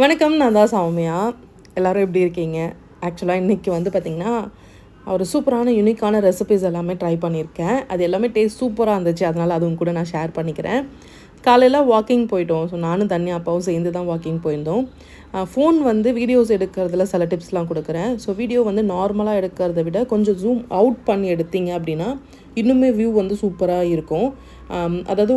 வணக்கம். நான் தான் சௌமியா. எல்லோரும் எப்படி இருக்கீங்க? ஆக்சுவலாக இன்றைக்கி வந்து பார்த்திங்கன்னா ஒரு சூப்பரான யூனிக்கான ரெசிபீஸ் எல்லாமே ட்ரை பண்ணியிருக்கேன். அது எல்லாமே டேஸ்ட் சூப்பராக இருந்துச்சு. அதனால் அதுவும் கூட நான் ஷேர் பண்ணிக்கிறேன். காலையில் வாக்கிங் போயிட்டோம். ஸோ நானும் தனியாக அப்பாவும் சேர்ந்து தான் வாக்கிங் போயிருந்தோம். ஃபோன் வந்து வீடியோஸ் எடுக்கிறதுல சில டிப்ஸ்லாம் கொடுக்குறேன். ஸோ வீடியோ வந்து நார்மலாக எடுக்கிறத விட கொஞ்சம் ஜூம் அவுட் பண்ணி எடுத்தீங்க அப்படின்னா இன்னுமே வியூ வந்து சூப்பராக இருக்கும். அதாவது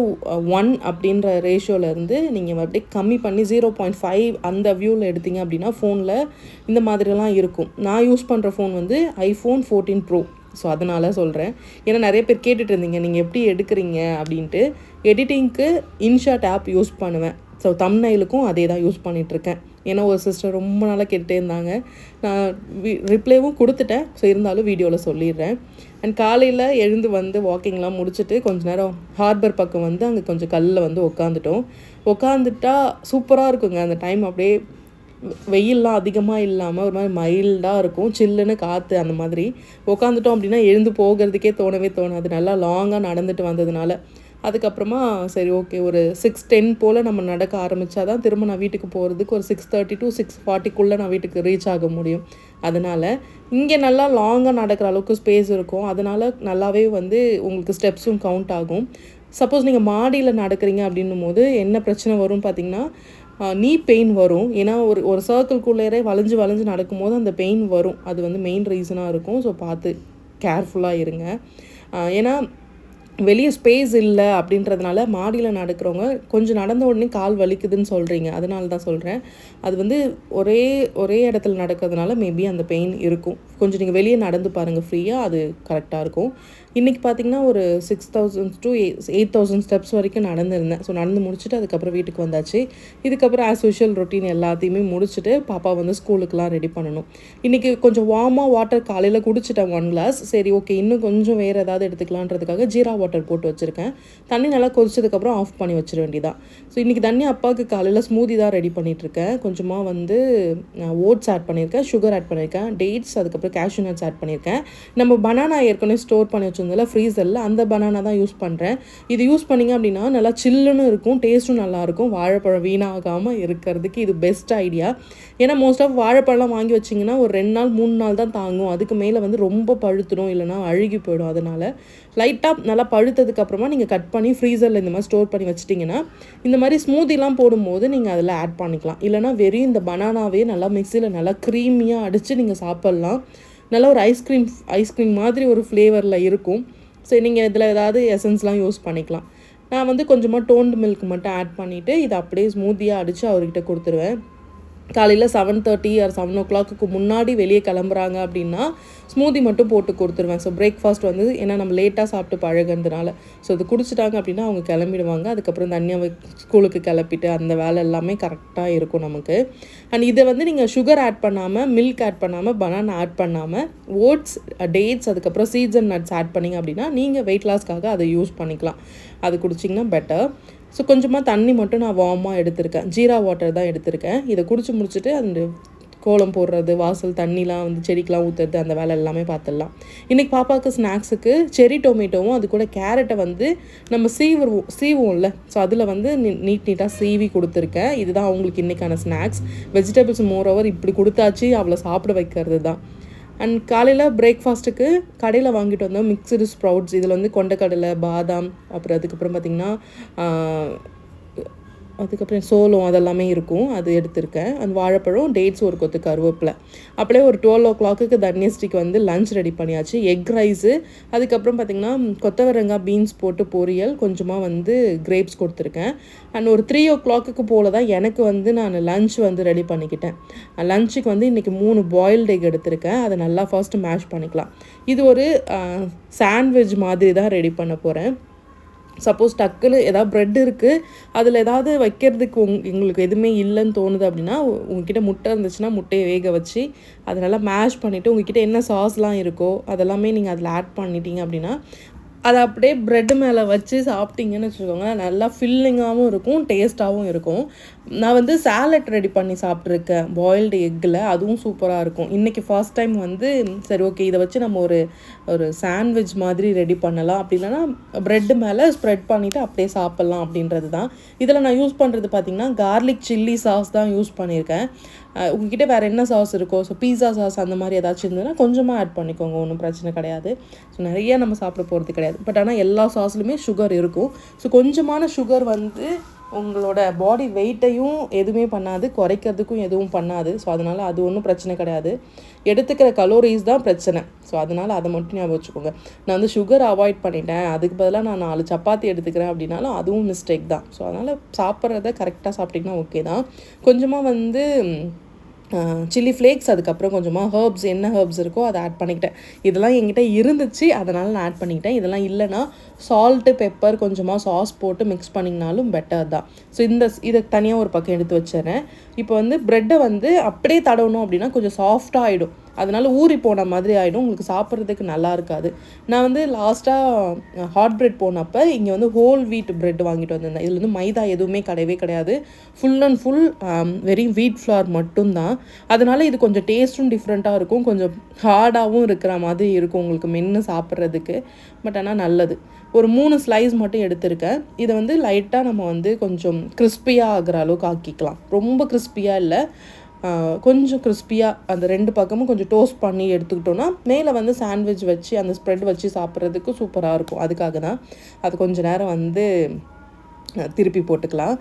1 அப்படின்ற ரேஷியோலேருந்து நீங்கள் அப்படியே கம்மி பண்ணி 0.5 அந்த வியூவில் எடுத்தீங்க அப்படின்னா ஃபோனில் இந்த மாதிரிலாம் இருக்கும். நான் யூஸ் பண்ணுற ஃபோன் வந்து iPhone 14 Pro. ஸோ அதனால் சொல்கிறேன். ஏன்னா நிறைய பேர் கேட்டுட்டு இருந்தீங்க, நீங்கள் எப்படி எடுக்கிறீங்க அப்படின்ட்டு. எடிட்டிங்க்கு இன்ஷாட் ஆப் யூஸ் பண்ணுவேன். ஸோ தம்ப்நெயிலுக்கும் அதே தான் யூஸ் பண்ணிகிட்ருக்கேன். ஏன்னா ஒரு சிஸ்டர் ரொம்ப நாளாக கேட்டுகிட்டே இருந்தாங்க. நான் ரிப்ளைவும் கொடுத்துட்டேன். ஸோ இருந்தாலும் வீடியோவில் சொல்லிடுறேன். அண்ட் காலையில் எழுந்து வந்து வாக்கிங்லாம் முடிச்சுட்டு கொஞ்ச நேரம் ஹார்பர் பக்கம் வந்து அங்கே கொஞ்சம் கல்லில் வந்து உட்காந்துட்டா சூப்பராக இருக்குங்க. அந்த டைம் அப்படியே வெயிலெலாம் அதிகமாக இல்லாமல் ஒரு மாதிரி மைல்டாக இருக்கும். சில்லுன்னு காற்று அந்த மாதிரி உட்காந்துட்டோம் அப்படின்னா எழுந்து போகிறதுக்கே தோணாது. நல்லா லாங்காக நடந்துட்டு வந்ததுனால அதுக்கப்புறமா சரி ஓகே ஒரு 6:10 போல் நம்ம நடக்க ஆரம்பித்தா தான் திரும்ப நான் வீட்டுக்கு போகிறதுக்கு ஒரு 6:30 to 6:40 நான் வீட்டுக்கு ரீச் ஆக முடியும். அதனால் இங்கே நல்லா லாங்காக நடக்கிற அளவுக்கு ஸ்பேஸ் இருக்கும். அதனால் நல்லாவே வந்து உங்களுக்கு ஸ்டெப்ஸும் கவுண்ட் ஆகும். சப்போஸ் நீங்கள் மாடியில் நடக்கிறீங்க அப்படின்னும் போது என்ன பிரச்சனை வரும் பார்த்திங்கன்னா நீ பெயின் வரும். ஏன்னா ஒரு சர்க்கிள்குள்ளேயே வளைஞ்சு நடக்கும்போது அந்த பெயின் வரும். அது வந்து மெயின் ரீசனாக இருக்கும். ஸோ பார்த்து கேர்ஃபுல்லாக இருங்க. ஏன்னா வெளியே ஸ்பேஸ் இல்லை அப்படின்றதுனால மாடியில் நடக்கிறவங்க கொஞ்சம் நடந்த உடனே கால் வலிக்குதுன்னு சொல்கிறீங்க. அதனால தான் சொல்கிறேன். அது வந்து ஒரே இடத்துல நடக்கிறதுனால மேபி அந்த பெயின் இருக்கும். கொஞ்சம் நீங்கள் வெளியே நடந்து பாருங்கள் ஃப்ரீயாக, அது கரெக்டாக இருக்கும். இன்றைக்கி பார்த்திங்கன்னா ஒரு 6,000 to 8,000 ஸ்டெப்ஸ் வரைக்கும் நடந்துருந்தேன். ஸோ நடந்து முடிச்சுட்டு அதுக்கப்புறம் வீட்டுக்கு வந்தாச்சு. இதுக்கப்புறம் ஆஸ் யூஷுவல் ரொட்டீன் எல்லாத்தையுமே முடிச்சுட்டு பாப்பா வந்து ஸ்கூலுக்கெலாம் ரெடி பண்ணணும். இன்றைக்கி கொஞ்சம் வார்மாக வாட்டர் காலையில் குடிச்சிட்டேன் 1 glass. சரி ஓகே இன்னும் கொஞ்சம் வேறு ஏதாவது எடுத்துக்கலான்றதுக்காக ஜீரா வாட்டர் போட்டு வச்சுருக்கேன். தண்ணி நல்லா கொதிச்சதுக்கப்புறம் ஆஃப் பண்ணி வச்சிட வேண்டியதான். ஸோ இன்றைக்கி தண்ணி அப்பாவுக்கு காலையில் ஸ்மூதி தான் ரெடி பண்ணிகிட்ருக்கேன். கொஞ்சமாக வந்து ஓட்ஸ் ஆட் பண்ணியிருக்கேன், சுகர் ஆட் பண்ணியிருக்கேன், டேட்ஸ், அதுக்கப்புறம் கேஷ்யூ நட்ஸ் ஆட் பண்ணியிருக்கேன். நம்ம பனானா ஏற்கனவே ஸ்டோர் பண்ணி வச்சிருந்ததில்ல ஃப்ரீசரில், அந்த பனானா தான் யூஸ் பண்ணுறேன். இது யூஸ் பண்ணிங்க அப்படின்னா நல்லா சில்லுன்னு இருக்கும், டேஸ்ட்டும் நல்லாயிருக்கும். வாழைப்பழம் வீணாகாமல் இருக்கிறதுக்கு இது பெஸ்ட் ஐடியா. ஏன்னா மோஸ்ட் ஆஃப் வாழைப்பழம்லாம் வாங்கி வச்சிங்கன்னா ஒரு 2 நாள் 3 நாள் தான் தாங்கும். அதுக்கு மேலே வந்து ரொம்ப பழுத்துடும், இல்லைனா அழுகி போயிடும். அதனால் லைட்டாக நல்லா பழுத்ததுக்கப்புறமா நீங்கள் கட் பண்ணி ஃப்ரீசரில் இந்த மாதிரி ஸ்டோர் பண்ணி வச்சிட்டிங்கன்னா இந்த மாதிரி ஸ்மூத்திலாம் போடும்போது நீங்கள் அதில் ஆட் பண்ணிக்கலாம். இல்லைனா வெறும் இந்த பனானாவே நல்லா மிக்சியில் நல்லா க்ரீமியாக அடித்து நீங்கள் சாப்பிட்லாம். நல்லா ஒரு ஐஸ்கிரீம் மாதிரி ஒரு ஃப்ளேவரில் இருக்கும். சரி நீங்கள் இதில் ஏதாவது எசன்ஸ்லாம் யூஸ் பண்ணிக்கலாம். நான் வந்து கொஞ்சமாக டோன்டு மில்க் மட்டும் ஆட் பண்ணிவிட்டு இதை அப்படியே ஸ்மூத்தியாக அடித்து அவர்கிட்ட கொடுத்துருவேன். காலையில் 7:30 or 7 o'clock முன்னாடி வெளியே கிளம்புறாங்க அப்படின்னா ஸ்மூதி மட்டும் போட்டு கொடுத்துருவேன். ஸோ பிரேக்ஃபாஸ்ட் வந்து ஏன்னா நம்ம லேட்டாக சாப்பிட்டு பழகிறதுனால ஸோ இது குடிச்சிட்டாங்க அப்படின்னா அவங்க கிளம்பிடுவாங்க. அதுக்கப்புறம் தனியாக ஸ்கூலுக்கு கிளப்பிட்டு அந்த வேலை எல்லாமே கரெக்டாக இருக்கும் நமக்கு. அண்ட் இதை வந்து நீங்கள் சுகர் ஆட் பண்ணாமல், மில்க் ஆட் பண்ணாமல், பனானா ஆட் பண்ணாமல், ஓட்ஸ், டேட்ஸ், அதுக்கப்புறம் சீட்ஸ் அண்ட் நட்ஸ் ஆட் பண்ணிங்க அப்படின்னா நீங்கள் வெயிட் லாஸ்க்காக அதை யூஸ் பண்ணிக்கலாம். அது குடிச்சிங்கன்னா பெட்டர். ஸோ கொஞ்சமாக தண்ணி மட்டும் நான் வார்மாக எடுத்திருக்கேன். ஜீரா வாட்டர் தான் எடுத்திருக்கேன். இதை குடிச்சு முடிச்சுட்டு அந்த கோலம் போடுறது, வாசல் தண்ணிலாம் வந்து செடிக்கெலாம் ஊற்றுறது, அந்த வேலை எல்லாமே பார்த்துடலாம். இன்றைக்கி பாப்பாவுக்கு ஸ்நாக்ஸுக்கு செரி டொமேட்டோவும் அது கூட கேரட்டை வந்து நம்ம சீவுவோம்ல, ஸோ அதில் வந்து நீட்டாக சீவி கொடுத்துருக்கேன். இதுதான் அவங்களுக்கு இன்றைக்கான ஸ்நாக்ஸ். வெஜிடபிள்ஸ் மோரோவர் இப்படி கொடுத்தாச்சு அவளை சாப்பிட வைக்கிறது தான். அண்ட் காலையில் பிரேக்ஃபாஸ்ட்டுக்கு கடையில் வாங்கிட்டு வந்தோம் மிக்சடு ஸ்ப்ரவுட்ஸ். இதில் வந்து கொண்டைக்கடலை, பாதாம், அப்புறம் அதுக்கப்புறம் பார்த்திங்கன்னா அதுக்கப்புறம் சோளம் அதெல்லாமே இருக்கும், அது எடுத்திருக்கேன். அந்த வாழைப்பழம், டேட்ஸ், ஒரு கொத்து கருவேப்பிலை. அப்படியே ஒரு 12 o'clock தன்யஸ்ரீக்கு வந்து லஞ்ச் ரெடி பண்ணியாச்சு. எக் ரைஸு, அதுக்கப்புறம் பார்த்திங்கன்னா கொத்தவரங்காய், பீன்ஸ் போட்டு பொரியல், கொஞ்சமாக வந்து கிரேப்ஸ் கொடுத்துருக்கேன். அண்ட் ஒரு 3 o'clock போல் தான் எனக்கு வந்து நான் லஞ்ச் வந்து ரெடி பண்ணிக்கிட்டேன். லஞ்சுக்கு வந்து இன்றைக்கி 3 பாயில்டு எக் எடுத்திருக்கேன். அதை நல்லா ஃபர்ஸ்ட்டு மேஷ் பண்ணிக்கலாம். இது ஒரு சாண்ட்விச் மாதிரி தான் ரெடி பண்ண போகிறேன். சப்போஸ் டக்குன்னு ஏதாவது ப்ரெட் இருக்குது, அதில் ஏதாவது வைக்கிறதுக்கு எங்களுக்கு எதுவுமே இல்லைன்னு தோணுது அப்படின்னா உங்ககிட்ட முட்டை இருந்துச்சுன்னா முட்டையை வேக வச்சு அதை நல்லா மேஷ் பண்ணிவிட்டு உங்ககிட்ட என்ன சாஸ்லாம் இருக்கோ அதெல்லாமே நீங்கள் அதில் ஆட் பண்ணிட்டீங்க அப்படின்னா அதை அப்படியே ப்ரெட்டு மேலே வச்சு சாப்பிட்டீங்கன்னு வச்சுக்கோங்க, நல்லா ஃபில்லிங்காகவும் இருக்கும், டேஸ்ட்டாகவும் இருக்கும். நான் வந்து சாலட் ரெடி பண்ணி சாப்பிட்ருக்கேன் பாயில்டு எக்கில், அதுவும் சூப்பராக இருக்கும். இன்றைக்கி ஃபர்ஸ்ட் டைம் வந்து சரி ஓகே இதை வச்சு நம்ம ஒரு சாண்ட்விச் மாதிரி ரெடி பண்ணலாம், அப்படி இல்லைன்னா ப்ரெட்டு மேலே ஸ்ப்ரெட் பண்ணிவிட்டு அப்படியே சாப்பிட்லாம் அப்படின்றது தான். இதில் நான் யூஸ் பண்ணுறது பார்த்திங்கன்னா கார்லிக் சில்லி சாஸ் தான் யூஸ் பண்ணியிருக்கேன். உங்ககிட்ட வேறு என்ன சாஸ் இருக்கோ, ஸோ பீஸா சாஸ் அந்த மாதிரி ஏதாச்சும் இருந்ததுன்னா கொஞ்சமாக ஆட் பண்ணிக்கோங்க, ஒன்றும் பிரச்சனை கிடையாது. ஸோ நிறைய நம்ம சாப்பிட போகிறது கிடையாது, பட் ஆனால் எல்லா சாஸ்லையுமே சுகர் இருக்கும். ஸோ கொஞ்சமான சுகர் வந்து உங்களோட பாடி வெயிட்டையும் எதுவுமே பண்ணாது, குறைக்கிறதுக்கும் எதுவும் பண்ணாது. ஸோ அதனால் அது ஒன்றும் பிரச்சனை கிடையாது. எடுத்துக்கிற கலோரிஸ் தான் பிரச்சனை. ஸோ அதனால் அதை மட்டும் ஞாபகம் வச்சுக்கோங்க. நான் வந்து சுகர் அவாய்ட் பண்ணிட்டேன், அதுக்கு பதிலாக நான் 4 சப்பாத்தி எடுத்துக்கிறேன் அப்படின்னாலும் அதுவும் மிஸ்டேக் தான். ஸோ அதனால் சாப்பிட்றத கரெக்டாக சாப்பிட்டிங்கன்னா ஓகே தான். கொஞ்சமாக வந்து சில்லி ஃப்ளேக்ஸ், அதுக்கப்புறம் கொஞ்சமாக ஹர்ப்ஸ், என்ன ஹர்ப்ஸ் இருக்கோ அதை ஆட் பண்ணிக்கிட்டேன். இதெல்லாம் என்கிட்ட இருந்துச்சு, அதனால் நான் ஆட் பண்ணிக்கிட்டேன். இதெல்லாம் இல்லைன்னா சால்ட்டு, பெப்பர், கொஞ்சமாக சாஸ் போட்டு மிக்ஸ் பண்ணிங்கனாலும் பெட்டர் தான். ஸோ இதை தனியாக ஒரு பக்கம் எடுத்து வச்சிடறேன். இப்போ வந்து ப்ரெட்டை வந்து அப்படியே தடவணும் அப்படின்னா கொஞ்சம் சாஃப்டாக ஆகிடும், அதனால் ஊறி போன மாதிரி ஆகிடும், உங்களுக்கு சாப்பிட்றதுக்கு நல்லா இருக்காது. நான் வந்து லாஸ்ட்டாக ஹாட் ப்ரெட் போனப்போ இங்கே வந்து ஹோல் வீட் ப்ரெட் வாங்கிட்டு வந்திருந்தேன். இதில் வந்து மைதா எதுவுமே கிடையாது, ஃபுல் அண்ட் ஃபுல் வெறும் வீட் ஃப்ளார் மட்டும்தான். அதனால் இது கொஞ்சம் டேஸ்ட்டும் டிஃப்ரெண்ட்டாக இருக்கும், கொஞ்சம் ஹார்டாகவும் இருக்கிற மாதிரி இருக்கும் உங்களுக்கு மென்று சாப்பிட்றதுக்கு. பட் ஆனால் நல்லது. ஒரு 3 ஸ்லைஸ் மட்டும் எடுத்திருக்கேன். இதை வந்து லைட்டாக நம்ம வந்து கொஞ்சம் கிறிஸ்பியாக ஆகிற அளவுக்கு ஆக்கிக்கலாம். ரொம்ப கிறிஸ்பியாக இல்லை, கொஞ்சம் கிறிஸ்பியாக அந்த 2 பக்கமும் கொஞ்சம் டோஸ்ட் பண்ணி எடுத்துக்கிட்டோன்னா மேலே வந்து சாண்ட்விச் வச்சு அந்த ஸ்ப்ரெட் வச்சு சாப்பிட்றதுக்கு சூப்பராக இருக்கும். அதுக்காக தான் அது கொஞ்சம் நேரம் வந்து திருப்பி போட்டுக்கலாம்.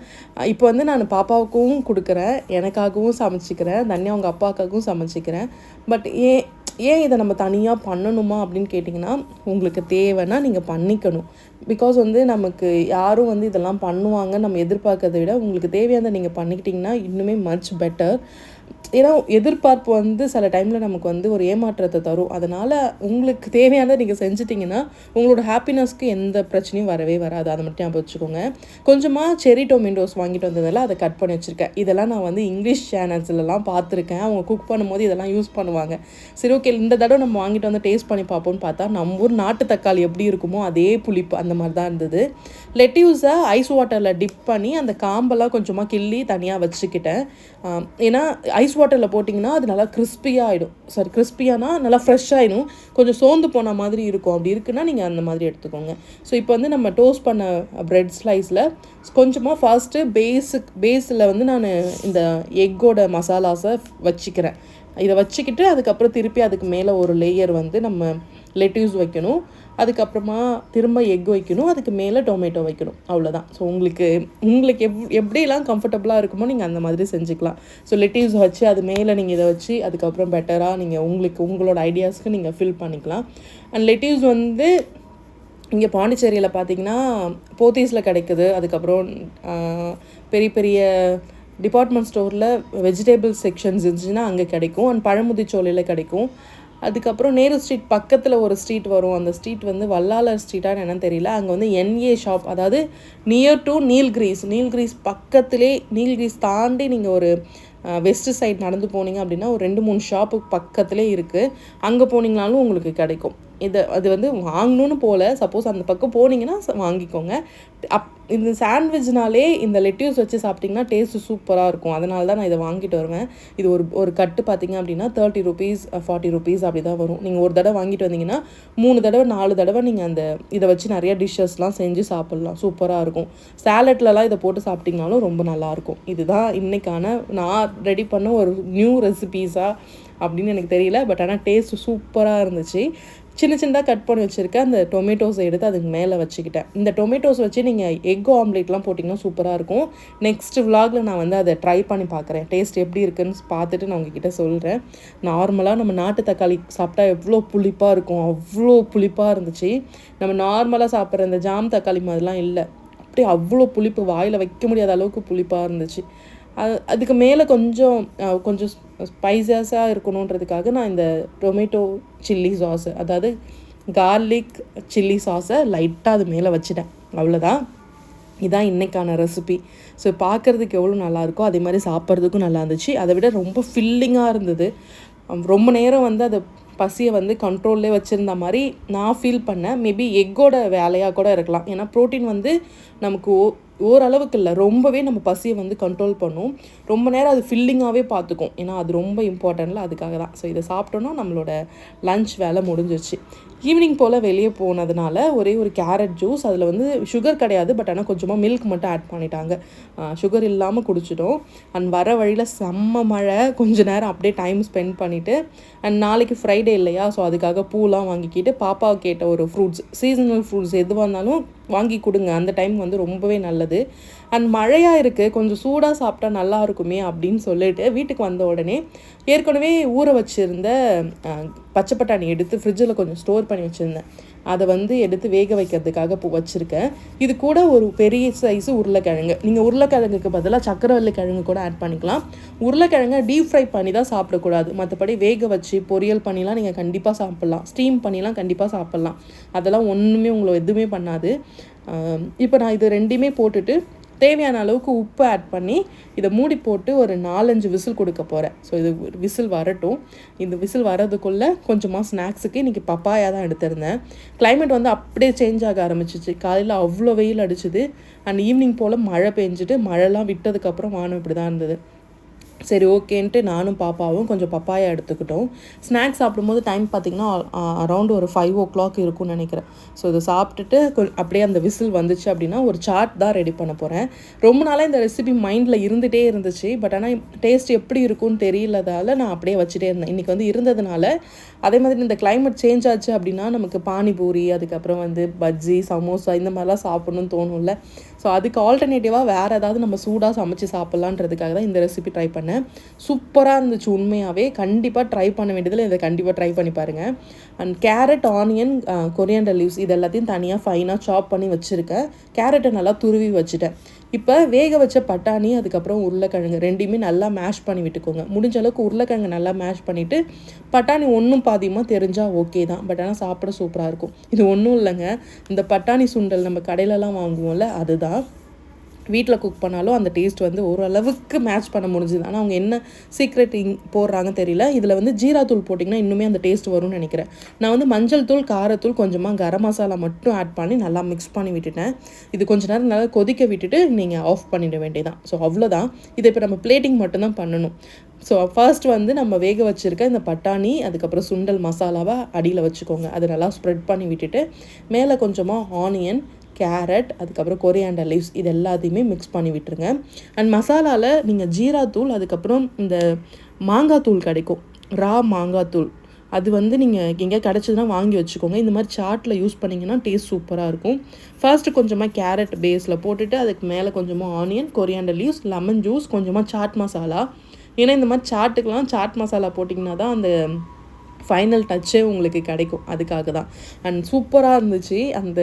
இப்போ வந்து நான் பாப்பாவுக்கும் கொடுக்குறேன், எனக்காகவும் சமைச்சிக்கிறேன், தனியாக அவங்க அப்பாவுக்காகவும் சமைச்சிக்கிறேன். பட் ஏன் இதை நம்ம தனியாக பண்ணணுமா அப்படின்னு கேட்டிங்கன்னா, உங்களுக்கு தேவைன்னா நீங்கள் பண்ணிக்கணும். பிகாஸ் வந்து நமக்கு யாரும் வந்து இதெல்லாம் பண்ணுவாங்க நம்ம எதிர்பார்க்கறதை விட உங்களுக்கு தேவையானதை நீங்கள் பண்ணிக்கிட்டிங்கன்னா இன்னுமே மச் பெட்டர். ஏன்னா எதிர்பார்ப்பு வந்து சில டைமில் நமக்கு வந்து ஒரு ஏமாற்றத்தை தரும். அதனால் உங்களுக்கு தேவையானதை நீங்கள் செஞ்சிட்டிங்கன்னா உங்களோட ஹாப்பினஸ்க்கு எந்த பிரச்சனையும் வரவே வராது. அதை மட்டும் ஞாபகம் வச்சுக்கோங்க. கொஞ்சமாக செரி டொமேட்டோஸ் வாங்கிட்டு வந்ததில் அதை கட் பண்ணி வச்சுருக்கேன். இதெல்லாம் நான் வந்து இங்கிலீஷ் சேனல்ஸ்லாம் பார்த்துருக்கேன், அவங்க குக் பண்ணும்போது இதெல்லாம் யூஸ் பண்ணுவாங்க. சரி ஓகே இந்த தடவை நம்ம வாங்கிட்டு வந்து டேஸ்ட் பண்ணி பார்ப்போம்னு பார்த்தா நம்ம ஊர் நாட்டு தக்காளி எப்படி இருக்குமோ அதே புளிப்பு அந்த மாதிரி தான் இருந்தது. லெட்யூஸை ஐஸ் வாட்டரில் டிப் பண்ணி அந்த காம்பெல்லாம் கொஞ்சமாக கிள்ளி தனியாக வச்சுக்கிட்டேன். ஏன்னா ஐஸ் வாட்டரில் போட்டிங்கன்னா அது நல்லா கிறிஸ்பியாக ஆகிடும். சாரி கிறிஸ்பியானா நல்லா ஃப்ரெஷ் ஆகிடும், கொஞ்சம் சோர்ந்து போன மாதிரி இருக்கும். அப்படி இருக்குன்னா நீங்கள் அந்த மாதிரி எடுத்துக்கோங்க. ஸோ இப்போ வந்து நம்ம டோஸ்ட் பண்ண ப்ரெட் ஸ்லைஸில் கொஞ்சமாக ஃபர்ஸ்ட்டு பேஸில் வந்து நான் இந்த எக்கோட மசாலாஸை வச்சுக்கிறேன். இதை வச்சுக்கிட்டு அதுக்கப்புறம் திருப்பி அதுக்கு மேலே ஒரு லேயர் வந்து நம்ம லெட்யூஸ் வைக்கணும், அதுக்கப்புறமா திரும்ப எக் வைக்கணும், அதுக்கு மேலே டொமேட்டோ வைக்கணும். அவ்வளோதான். ஸோ உங்களுக்கு எப்படிலாம் கம்ஃபர்டபுளாக இருக்குமோ நீங்கள் அந்த மாதிரி செஞ்சுக்கலாம். ஸோ லெட்யூஸ் வச்சு அது மேலே நீங்கள் இதை வச்சு அதுக்கப்புறம் பெட்டராக நீங்கள் உங்களோட ஐடியாஸ்க்கு நீங்கள் ஃபில் பண்ணிக்கலாம். அண்ட் லெட்யூஸ் வந்து இங்கே பாண்டிச்சேரியில் பார்த்தீங்கன்னா போத்தீஸில் கிடைக்குது, அதுக்கப்புறம் பெரிய பெரிய டிபார்ட்மெண்ட் ஸ்டோரில் வெஜிடபிள் செக்ஷன்ஸ் இருந்துச்சுன்னா அங்கே கிடைக்கும். அண்ட் பழமுதிர்ச்சோலையில் கிடைக்கும். அதுக்கப்புறம் நேரு ஸ்ட்ரீட் பக்கத்தில் ஒரு ஸ்ட்ரீட் வரும், அந்த ஸ்ட்ரீட் வந்து வல்லாளர் ஸ்ட்ரீட்டான்னு என்னன்னு தெரியல. அங்கே வந்து NA ஷாப், அதாவது நியர் டு நீல்கிரீஸ் பக்கத்திலே, நீல்கிரீஸ் தாண்டி நீங்கள் ஒரு வெஸ்ட் சைட் நடந்து போனீங்க அப்படின்னா ஒரு 2-3 ஷாப்பு பக்கத்துலேயே இருக்குது. அங்கே போனீங்கனாலும் உங்களுக்கு கிடைக்கும். அது வந்து வாங்கணும்னு போகல, சப்போஸ் அந்த பக்கம் போனீங்கன்னா வாங்கிக்கோங்க. இந்த சாண்ட்விச்னாலே இந்த லெட்யூஸ் வச்சு சாப்பிட்டிங்கன்னா டேஸ்ட்டு சூப்பராக இருக்கும். அதனால தான் நான் இதை வாங்கிட்டு வருவேன். இது ஒரு கட்டு பார்த்திங்க அப்படின்னா 30 rupees 40 rupees அப்படி தான் வரும். நீங்கள் ஒரு தடவை வாங்கிட்டு வந்தீங்கன்னா 3 தடவை 4 தடவை நீங்கள் இதை வச்சு நிறைய டிஷ்ஷஸ்லாம் செஞ்சு சாப்பிட்லாம், சூப்பராக இருக்கும். சாலட்லலாம் இதை போட்டு சாப்பிட்டிங்கனாலும் ரொம்ப நல்லாயிருக்கும். இதுதான் இன்றைக்கான நான் ரெடி பண்ண ஒரு நியூ ரெசிபீஸாக அப்படின்னு எனக்கு தெரியல, பட் ஆனால் டேஸ்ட்டு சூப்பராக இருந்துச்சு. சின்னதாக கட் பண்ணி வச்சுருக்கேன். அந்த டொமேட்டோஸை எடுத்து அதுக்கு மேலே வச்சுக்கிட்டேன். இந்த டொமேட்டோஸ் வச்சு நீங்கள் எக் ஆம்லேட்லாம் போட்டிங்கன்னா சூப்பராக இருக்கும். நெக்ஸ்ட் விலாகில் நான் வந்து அதை ட்ரை பண்ணி பார்க்குறேன், டேஸ்ட் எப்படி இருக்குன்னு பார்த்துட்டு நான் உங்ககிட்ட சொல்கிறேன். நார்மலாக நம்ம நாட்டு தக்காளி சாப்பிட்டா எவ்வளோ புளிப்பாக இருக்கும், அவ்வளோ புளிப்பாக இருந்துச்சு. நம்ம நார்மலாக சாப்பிட்ற இந்த ஜாம் தக்காளி மாதிரிலாம் இல்லை, அப்படியே அவ்வளோ புளிப்பு, வாயில் வைக்க முடியாத அளவுக்கு புளிப்பாக இருந்துச்சு. அதுக்கு மேலே கொஞ்சம் ஸ்பைஸஸாக இருக்கணுன்றதுக்காக நான் இந்த டொமேட்டோ சில்லி சாஸு, அதாவது கார்லிக் சில்லி சாஸை லைட்டாக அது மேலே வச்சுட்டேன். அவ்வளோதான். இதுதான் இன்றைக்கான ரெசிபி. ஸோ பார்க்குறதுக்கு எவ்வளோ நல்லாயிருக்கோ அதே மாதிரி சாப்பிட்றதுக்கும் நல்லா இருந்துச்சு. அதை விட ரொம்ப ஃபில்லிங்காக இருந்தது. ரொம்ப நேரம் வந்து அதை பசியை வந்து கண்ட்ரோல்லே வச்சுருந்த மாதிரி நான் ஃபீல் பண்ணேன். மேபி எக்கோட வேலையாக கூட இருக்கலாம். ஏன்னா ப்ரோட்டீன் வந்து நமக்கு ஓரளவுக்கு இல்லை, ரொம்பவே நம்ம பசியை வந்து கண்ட்ரோல் பண்ணும். ரொம்ப நேரம் அது ஃபில்லிங்காகவே பார்த்துக்கும். ஏன்னா அது ரொம்ப இம்பார்ட்டன்ட்ல, அதுக்காக தான். ஸோ இதை சாப்பிட்டோன்னா நம்மளோட லன்ச் வேலை முடிஞ்சிச்சு. ஈவினிங் போல் வெளியே போனதுனால ஒரே ஒரு கேரட் ஜூஸ், அதில் வந்து சுகர் கிடையாது, பட் ஆனால் கொஞ்சமாக மில்க் மட்டும் ஆட் பண்ணிட்டாங்க. சுகர் இல்லாமல் குடிச்சிட்டோம். அண்ட் வர வழியில் செம்ம மழை, கொஞ்சம் நேரம் அப்படியே டைம் ஸ்பெண்ட் பண்ணிவிட்டு, அண்ட் நாளைக்கு ஃப்ரைடே இல்லையா, ஸோ அதுக்காக பூலாம் வாங்கிக்கிட்டு பாப்பாவை கேட்ட ஒரு ஃப்ரூட்ஸ், சீசனல் ஃப்ரூட்ஸ் எதுவாக இருந்தாலும் வாங்கி கொடுங்க, அந்த டைம் வந்து ரொம்பவே நல்லது. அண்ட் மழையாக இருக்குது, கொஞ்சம் சூடாக சாப்பிட்டா நல்லா இருக்குமே அப்படின்னு சொல்லிட்டு வீட்டுக்கு வந்த உடனே ஏற்கனவே ஊற வச்சுருந்த பச்சை பட்டாணி எடுத்து ஃப்ரிட்ஜில் கொஞ்சம் ஸ்டோர் பண்ணி வச்சுருந்தேன். அதை வந்து எடுத்து வேக வைக்கிறதுக்காக வச்சுருக்கேன். இது கூட ஒரு பெரிய சைஸு உருளைக்கிழங்கு, நீங்கள் உருளைக்கிழங்குக்கு பதிலாக சக்கரவள்ளி கிழங்கு கூட ஆட் பண்ணிக்கலாம். உருளைக்கிழங்கை டீப் ஃப்ரை பண்ணி தான் சாப்பிடக்கூடாது, மற்றபடி வேக வச்சு பொரியல் பண்ணிலாம் நீங்கள் கண்டிப்பாக சாப்பிட்லாம், ஸ்டீம் பண்ணிலாம் கண்டிப்பாக சாப்பிட்லாம். அதெல்லாம் ஒன்றுமே உங்களை எதுவுமே பண்ணாது. இப்போ நான் இது ரெண்டையுமே போட்டுட்டு தேவையான அளவுக்கு உப்பு ஆட் பண்ணி இதை மூடி போட்டு ஒரு 4-5 விசில் கொடுக்க போகிறேன். ஸோ இது விசில் வரட்டும். இந்த விசில் வரதுக்குள்ளே கொஞ்சமாக ஸ்நாக்ஸுக்கு இன்றைக்கி பப்பாயா தான் எடுத்திருந்தேன். கிளைமேட் வந்து அப்படியே சேஞ்ச் ஆக ஆரம்பிச்சிச்சு. காலையில் அவ்வளோ வெயில் அடிச்சுது, அண்ட் ஈவினிங் போல் மழை பெஞ்சிட்டு, மழைலாம் விட்டதுக்கப்புறம் வானம் இப்படி தான் இருந்தது. சரி ஓகேன்ட்டு நானும் பாப்பாவும் கொஞ்சம் பப்பாயா எடுத்துக்கிட்டோம். ஸ்நாக்ஸ் சாப்பிடும்போது டைம் பார்த்திங்கன்னா அரௌண்ட் ஒரு 5 o'clock இருக்கும்னு நினைக்கிறேன். ஸோ இதை சாப்பிட்டுட்டு அப்படியே அந்த விசில் வந்துச்சு அப்படின்னா ஒரு சாட் தான் ரெடி பண்ண போகிறேன். ரொம்ப நாளாக இந்த ரெசிபி மைண்டில் இருந்துகிட்டே இருந்துச்சு, பட் ஆனால் டேஸ்ட் எப்படி இருக்கும்னு தெரியலதால் நான் அப்படியே வச்சுட்டே இருந்தேன். இன்றைக்கி வந்து இருந்ததுனால, அதே மாதிரி இந்த கிளைமேட் சேஞ்ச் ஆச்சு அப்படின்னா நமக்கு பானிபூரி, அதுக்கப்புறம் வந்து பஜ்ஜி, சமோசா இந்த மாதிரிலாம் சாப்பிட்ணுன்னு தோணும்ல. ஸோ அதுக்கு ஆல்டர்னேட்டிவாக வேறு ஏதாவது நம்ம சூடாக சமைச்சு சாப்பிட்லான்றதுக்காக தான் இந்த ரெசிபி ட்ரை பண்ணேன். சூப்பராக இருந்துச்சு உண்மையாகவே. கண்டிப்பாக ட்ரை பண்ண வேண்டியதில் இதை கண்டிப்பாக ட்ரை பண்ணி பாருங்கள். And carrot, onion, coriander leaves இது எல்லாத்தையும் தனியாக ஃபைனாக சாப் பண்ணி வச்சுருக்கேன். கேரட்டை நல்லா துருவி வச்சுட்டேன். இப்போ வேக வச்ச பட்டாணி, அதுக்கப்புறம் உருளைக்கிழங்கு ரெண்டையுமே நல்லா மேஷ் பண்ணி விட்டுக்கோங்க. முடிஞ்ச அளவுக்கு உருளைக்கிழங்கு நல்லா மேஷ் பண்ணிவிட்டு, பட்டாணி ஒன்றும் பாதியமாக தெரிஞ்சால் ஓகே தான், பட் ஆனால் சாப்பிட சூப்பராக இருக்கும். இது ஒன்றும் இல்லைங்க, இந்த பட்டாணி சுண்டல் நம்ம கடையிலலாம் வாங்குவோம்ல, அதுதான். வீட்டில் குக் பண்ணாலும் அந்த டேஸ்ட் வந்து ஓரளவுக்கு மேட்ச் பண்ண முடிஞ்சுது. ஆனால் அவங்க என்ன சீக்ரெட் போடுறாங்கன்னு தெரியல. இதில் வந்து ஜீராத்தூள் போட்டிங்கன்னா இன்னுமே அந்த டேஸ்ட் வரும்னு நினைக்கிறேன். நான் வந்து மஞ்சள் தூள், காரத்தூள், கொஞ்சமாக கரம் மசாலா மட்டும் ஆட் பண்ணி நல்லா மிக்ஸ் பண்ணி விட்டுட்டேன். இது கொஞ்சம் நேரம் நல்லா கொதிக்க விட்டுட்டு நீங்கள் ஆஃப் பண்ணிட வேண்டியதான். ஸோ அவ்வளோதான். இதை இப்போ நம்ம பிளேட்டிங் மட்டும்தான் பண்ணணும். ஸோ ஃபர்ஸ்ட் வந்து நம்ம வேக வச்சுருக்க இந்த பட்டாணி, அதுக்கப்புறம் சுண்டல் மசாலாவை அடியில் வச்சுக்கோங்க. அதை நல்லா ஸ்ப்ரெட் பண்ணி விட்டுட்டு மேலே கொஞ்சமாக ஆனியன், கேரட், அதுக்கப்புறம் கொரியாண்டர் லீவ்ஸ் இது எல்லாத்தையுமே மிக்ஸ் பண்ணி விட்டுருங்க. அண்ட் மசாலாவில் நீங்கள் ஜீராத்தூள், அதுக்கப்புறம் இந்த மாங்காய் தூள் கிடைக்கும், ரா மாங்காய் தூள், அது வந்து நீங்கள் எங்கேயா கிடச்சதுன்னா வாங்கி வச்சுக்கோங்க. இந்த மாதிரி சாட்டில் யூஸ் பண்ணிங்கன்னா டேஸ்ட் சூப்பராக இருக்கும். ஃபர்ஸ்ட்டு கொஞ்சமாக கேரட் பேஸில் போட்டுட்டு அதுக்கு மேலே கொஞ்சமாக onion, coriander leaves, lemon juice, கொஞ்சமாக சாட் மசாலா. ஏன்னா இந்த மாதிரி சாட்டுக்கெலாம் சாட் மசாலா போட்டிங்கன்னா தான் அந்த ஃபைனல் டச்சே உங்களுக்கு கிடைக்கும், அதுக்காக தான். அண்ட் சூப்பராக இருந்துச்சு. அந்த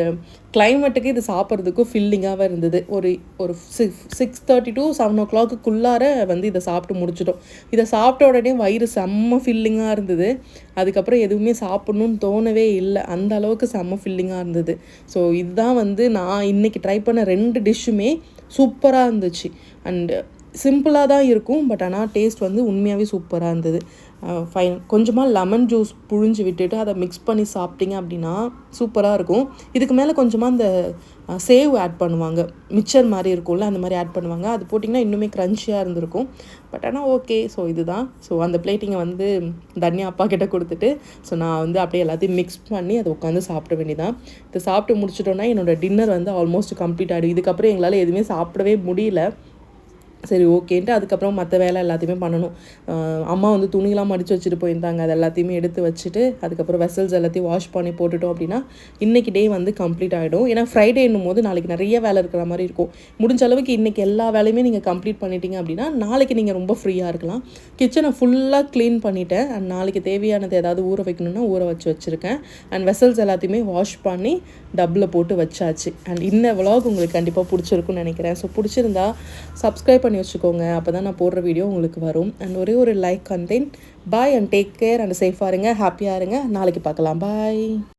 கிளைமேட்டுக்கு இது சாப்பிட்றதுக்கும் ஃபில்லிங்காகவே இருந்தது. ஒரு 6:30 to 7 o'clock வந்து இதை சாப்பிட்டு முடிச்சிட்டோம். இதை சாப்பிட்ட உடனே வயிறு செம்ம ஃபில்லிங்காக இருந்தது. அதுக்கப்புறம் எதுவுமே சாப்பிட்ணுன்னு தோணவே இல்லை, அந்த அளவுக்கு செம்ம ஃபில்லிங்காக இருந்தது. ஸோ இதுதான் வந்து நான் இன்றைக்கி ட்ரை பண்ண 2 டிஷ்ஷுமே சூப்பராக இருந்துச்சு. அண்டு சிம்பிளாக தான் இருக்கும், பட் ஆனால் டேஸ்ட் வந்து உண்மையாகவே சூப்பராக இருந்தது. கொஞ்சமாக லெமன் ஜூஸ் புழிஞ்சு விட்டுட்டு அதை மிக்ஸ் பண்ணி சாப்பிட்டிங்க அப்படின்னா சூப்பராக இருக்கும். இதுக்கு மேலே கொஞ்சமாக அந்த சேவ் ஆட் பண்ணுவாங்க, மிக்சர் மாதிரி இருக்கும்ல, அந்த மாதிரி ஆட் பண்ணுவாங்க. அது போட்டிங்கன்னா இன்னுமே க்ரன்ச்சியாக இருந்திருக்கும். பட் ஆனால் ஓகே. ஸோ இதுதான். ஸோ அந்த பிளேட்டிங்கை வந்து தனியா அப்பா கிட்ட கொடுத்துட்டு, ஸோ நான் வந்து அப்படியே எல்லாத்தையும் மிக்ஸ் பண்ணி அதை உட்காந்து சாப்பிட வேண்டியதான். இதை சாப்பிட்டு முடிச்சிட்டோன்னா என்னோடய டின்னர் வந்து ஆல்மோஸ்ட் கம்ப்ளீட் ஆகிடும். இதுக்கப்புறம் எங்களால் எதுவுமே சாப்பிடவே முடியல. சரி ஓகேன்ட்டு அதுக்கப்புறம் மற்ற வேலை எல்லாத்தையுமே பண்ணணும். அம்மா வந்து துணியெலாம் மடித்து வச்சுட்டு போயிருந்தாங்க, அது எல்லாத்தையுமே எடுத்து வச்சுட்டு அதுக்கப்புறம் வெசல்ஸ் எல்லாத்தையும் வாஷ் பண்ணி போட்டுட்டோம் அப்படின்னா இன்றைக்கி டே வந்து கம்ப்ளீட் ஆகிடும். ஏன்னா ஃப்ரைடேன்னும் போது நாளைக்கு நிறைய வேலை இருக்கிற மாதிரி இருக்கும். முடிஞ்ச அளவுக்கு இன்றைக்கி எல்லா வேலையுமே நீங்கள் கம்ப்ளீட் பண்ணிட்டீங்க அப்படின்னா நாளைக்கு நீங்கள் ரொம்ப ஃப்ரீயாக இருக்கலாம். கிச்சனை ஃபுல்லாக க்ளீன் பண்ணிவிட்டேன். அண்ட் நாளைக்கு தேவையானது ஏதாவது ஊற வைக்கணுன்னா ஊற வச்சுருக்கேன். அண்ட் வெசல்ஸ் எல்லாத்தையுமே வாஷ் பண்ணி டப்பில் போட்டு வச்சாச்சு. அண்ட் இந்த விலாக் உங்களுக்கு கண்டிப்பாக பிடிச்சிருக்குன்னு நினைக்கிறேன். ஸோ பிடிச்சிருந்தா சப்ஸ்கிரைப் பண்ணி வச்சுக்கோங்க, அப்போ தான் நான் போடுற வீடியோ உங்களுக்கு வரும். அண்ட் ஒரே ஒரு like content. Bye and take care and சேஃபாக இருங்க, ஹாப்பியாக இருங்க. நாளைக்கு பார்க்கலாம். பாய்.